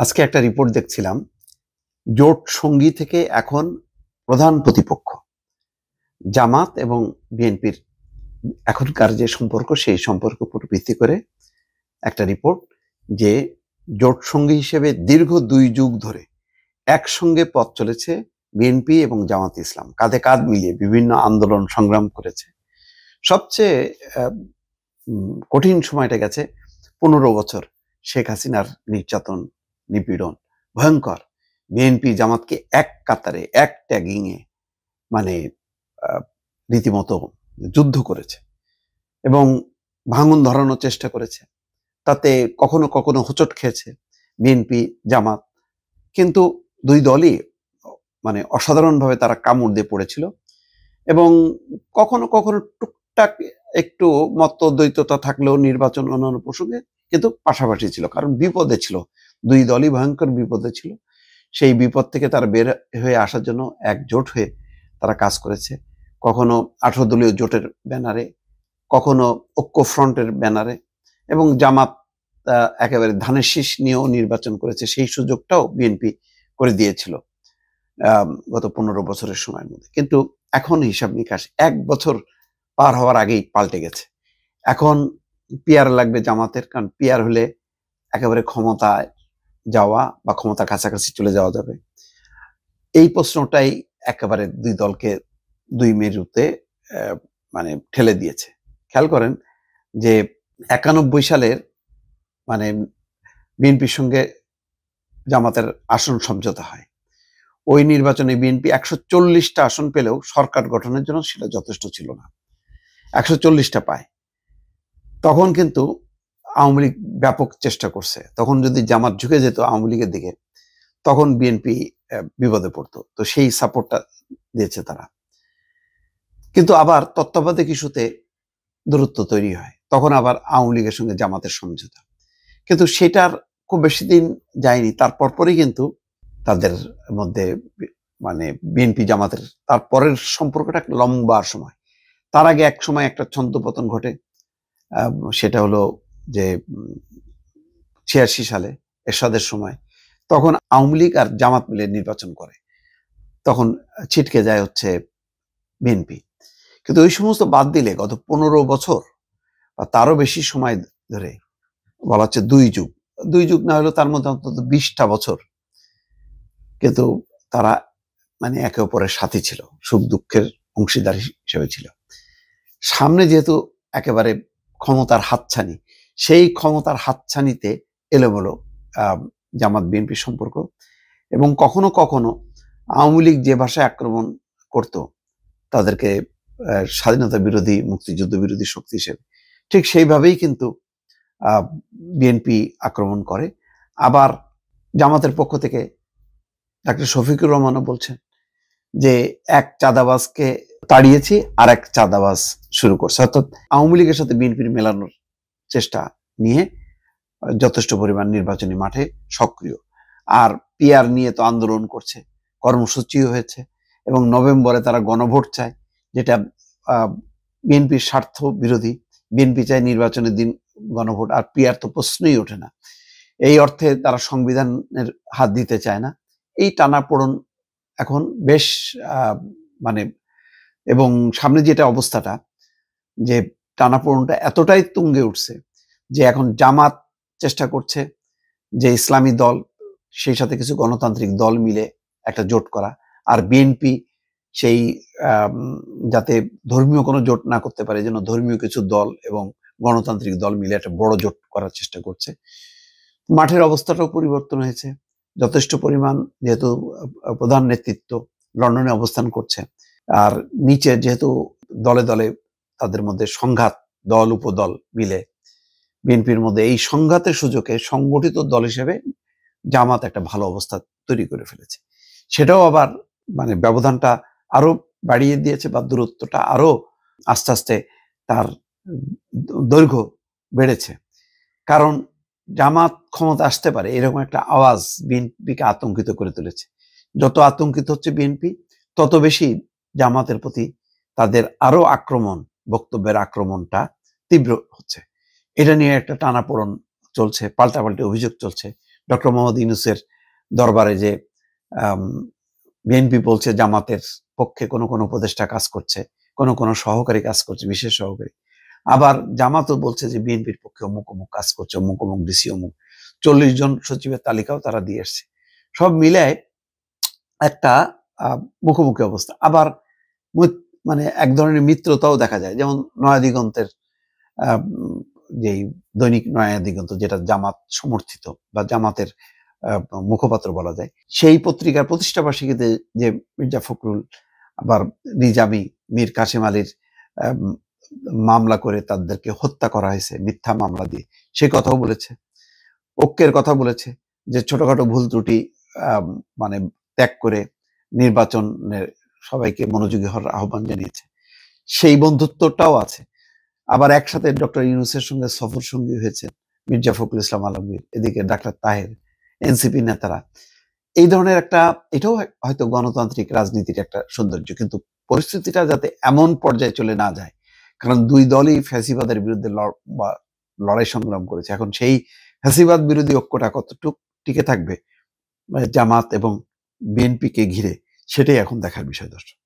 আজকে একটা রিপোর্ট দেখছিলাম, জোট সঙ্গী থেকে এখন প্রধান প্রতিপক্ষ জামাত এবং বিএনপির এখনকার যে সম্পর্ক, সেই সম্পর্ক উপর ভিত্তি করে একটা রিপোর্ট যে জোট সঙ্গী হিসেবে দীর্ঘ 2 যুগ ধরে একসঙ্গে পথ চলেছে বিএনপি এবং জামাত ইসলাম, কাঁধে কাঁধ মিলিয়ে বিভিন্ন আন্দোলন সংগ্রাম করেছে। সবচেয়ে কঠিন সময়টা গেছে 15 বছর শেখ হাসিনার নির্যাতন, নিপীড়ন, ভয়ঙ্কর। বিএনপি জামাতকে এক কাতারে, এক ট্যাগিংয়ে মানে রীতিমতো যুদ্ধ করেছে এবং ভাঙন ধরানোর চেষ্টা করেছে। তাতে কখনো কখনো হোঁচট খেয়েছে বিএনপি জামাত, কিন্তু দুই দলই মানে অসাধারণভাবে তারা কামড় দিয়ে পড়েছিল এবং কখনো কখনো টুকটাক একটু মতদ্বৈততা থাকলেও নির্বাচন অন্যান্য প্রসঙ্গে কিন্তু পাশাপাশি ছিল, কারণ বিপদে ছিল, দুই দলই ভয়ঙ্কর বিপদে ছিল। সেই বিপদ থেকে তারা বের হয়ে আসার জন্য একজোট হয়ে তারা কাজ করেছে, কখনো 18 দলীয় জোটের ব্যানারে, কখনো ঐক্য ফ্রন্টের ব্যানারে, এবং জামাত একেবারে ধানের শীষ নিয়েও নির্বাচন করেছে। সেই সুযোগটাও বিএনপি করে দিয়েছিল গত 15 বছরের সময়ের মধ্যে। কিন্তু এখন হিসাব নিকাশ 1 বছর পার হওয়ার আগেই পাল্টে গেছে। এখন পিআর লাগবে জামাতের, কারণ পিআর হলে একেবারে ক্ষমতায় যাওয়া বা ক্ষমতার কাছাকাছি চলে যাওয়া যাবে। এই প্রশ্নটাই একেবারে দুই দলকে দুই মেরুতে মানে ঠেলে দিয়েছে। খেয়াল করেন যে 91 সালের মানে বিএনপির সঙ্গে জামাতের আসন সমঝোতা হয়। ওই নির্বাচনে বিএনপি 140টা আসন পেলেও সরকার গঠনের জন্য সেটা যথেষ্ট ছিল না। 140টা পায়। তখন কিন্তু আওয়ামী লীগ ব্যাপক চেষ্টা করছে। তখন যদি জামাত ঝুঁকে যেত আওয়ামী লীগের দিকে, তখন বিএনপি বিপদে পড়তো। তো সেই সাপোর্টটা দিয়েছে তারা। কিন্তু আবার তত্ত্বাবধায়ক ইস্যুতে দূরত্ব তৈরি হয়, তখন আবার আওয়ামী লীগের সঙ্গে জামাতের সমঝোতা। কিন্তু সেটার খুব বেশি দিন যায়নি, তারপর পরই কিন্তু তাদের মধ্যে মানে বিএনপি জামাতের তারপরের সম্পর্কটা লম্বা সময়। তার আগে এক সময় একটা ছন্দপতন ঘটে, সেটা হলো যে 86 সালে এরশাদের সময়। তখন আওয়ামী লীগ আর জামাত মিলে নির্বাচন করে, তখন ছিটকে যায় হচ্ছে বিএনপি। কিন্তু ওই সমস্ত বাদ দিলে গত 15 বছর বা তারও বেশি সময় ধরে, বলা হচ্ছে 2 যুগ না হলেও তার মধ্যে অন্তত 20টা বছর কিন্তু তারা মানে একে অপরের সাথী ছিল, সুখ দুঃখের অংশীদার হিসেবে ছিল। সামনে যেহেতু একেবারে ক্ষমতার হাতছানি, সেই ক্ষমতার হাতছানিতে এলোমেলো জামাত বিএনপির সম্পর্ক, এবং কখনো কখনো আওয়ামী লীগ যে ভাষায় আক্রমণ করত তাদেরকে স্বাধীনতা বিরোধী, মুক্তিযুদ্ধ বিরোধী শক্তি হিসেবে, ঠিক সেইভাবেই কিন্তু বিএনপি আক্রমণ করে। আবার জামাতের পক্ষ থেকে ডাক্তার শফিকুর রহমানও বলছেন যে এক চাঁদাবাজকে তাড়িয়েছি আর এক চাঁদাবাজ শুরু করছে, অর্থাৎ আওয়ামী লীগের সাথে বিএনপির মেলানোর চেষ্টা নিয়ে যথেষ্ট পরিমাণ নির্বাচনী মাঠে সক্রিয়। আর পিআর নিয়ে তো আন্দোলন করছে, কর্মসূচিও হয়েছে, এবং নভেম্বরে তারা গণভোট চায়, যেটা বিএনপির স্বার্থ বিরোধী। বিএনপি চায় নির্বাচনের দিন গণভোট, আর পিআর তো প্রশ্নই ওঠে না। এই অর্থে তারা সংবিধানের হাত দিতে চায় না। এই টানাপোড়েন এখন বেশ মানে, এবং সামনে যেটা অবস্থাটা, যে টানাপোড়েনটা এতটাই তুঙ্গে উঠছে যে এখন জামাত চেষ্টা করছে যে ইসলামী দল, সেই সাথে কিছু গণতান্ত্রিক দল মিলে একটা জোট করা, আর বিএনপি সেই যাতে ধর্মীয় কোনো জোট না করতে পারে, যেন ধর্মীয় কিছু দল এবং গণতান্ত্রিক দল মিলে একটা বড় জোট করার চেষ্টা করছে। মাঠের অবস্থাটাও পরিবর্তন হয়েছে যথেষ্ট পরিমাণ, যেহেতু প্রধান নেতৃত্ব লন্ডনে অবস্থান করছে, আর নিচে যেহেতু দলে দলে তাদের মধ্যে সংঘাত, দল উপদল মিলে বিএনপির মধ্যে, এই সংঘাতের সুযোগে সংগঠিত দল হিসেবে জামাত একটা ভালো অবস্থা তৈরি করে ফেলেছে। সেটাও আবার মানে ব্যবধানটা আরো বাড়িয়ে দিয়েছে, বা দূরত্বটা আরো আস্তে আস্তে তার দৈর্ঘ্য বেড়েছে। কারণ জামাত ক্ষমতা আসতে পারে এরকম একটা আওয়াজ বিএনপিকে আতঙ্কিত করে তুলেছে। যত আতঙ্কিত হচ্ছে বিএনপি, তত বেশি জামাতের প্রতি তাদের আরো আক্রমণ, বক্তব্যের আক্রমণটা তীব্র হচ্ছে। এটা নিয়ে একটা টানাপোড়েন চলছে, পাল্টাপাল্টি অভিযোগ চলছে। ডক্টর মোহাম্মদ ইউনূসের দরবারে যে বিএনপি বলছে জামাতের পক্ষে কোনো কোনো উপদেষ্টা কাজ করছে, কোনো কোনো সহকারী কাজ করছে, বিশেষ সহকারী। আবার জামাতও বলছে যে বিএনপির পক্ষে অমুক অমুক কাজ করছে, অমুক অমুক ডিসি অমুক, 40 জন সচিবের তালিকাও তারা দিয়ে এসছে। সব মিলায় একটা মুখোমুখি অবস্থা। আবার মানে এক ধরনের মিত্রতাও দেখা যায়, যেমন নয়াদিগন্তের যেই দৈনিক নয়াদিগন্ত, যেটা জামাত সমর্থিত বা জামাতের মুখপাত্র বলা যায়, সেই পত্রিকার প্রতিষ্ঠাবার্ষিকীতে যে মির্জা ফখরুল আবার নিজামী মীর কাসেম আলীর মামলা করে তাদেরকে হত্যা করা হয়েছে মিথ্যা মামলা দিয়ে, সে কথাও বলেছে। ঐক্যের কথা বলেছে যে ছোটখাটো ভুল ত্রুটি মানে ত্যাগ করে নির্বাচনের সবাইকে মনোযোগী হওয়ার আহ্বান জানিয়েছে। সেই বন্ধুত্বটাও আছে। আবার একসাথে ডক্টর ইউনূসের সঙ্গে সফর সঙ্গী হয়েছে মির্জা ফখরুল ইসলাম আলমগীর, এদিকে ডাক্তার তাহের, এনসিপি নেতারা। এই ধরনের একটা, এটাও হয়তো গণতান্ত্রিক রাজনীতির একটা সৌন্দর্য। কিন্তু পরিস্থিতিটা যাতে এমন পর্যায়ে চলে না যায়, কারণ দুই দলই ফ্যাসিবাদের বিরুদ্ধে লড়াই সংগ্রাম করেছে। এখন সেই ফ্যাসিবাদ বিরোধী ঐক্যটা কতটুকু টিকে থাকবে জামাত এবং বিএনপিকে ঘিরে, সেটাই এখন দেখার বিষয়। দর্শক।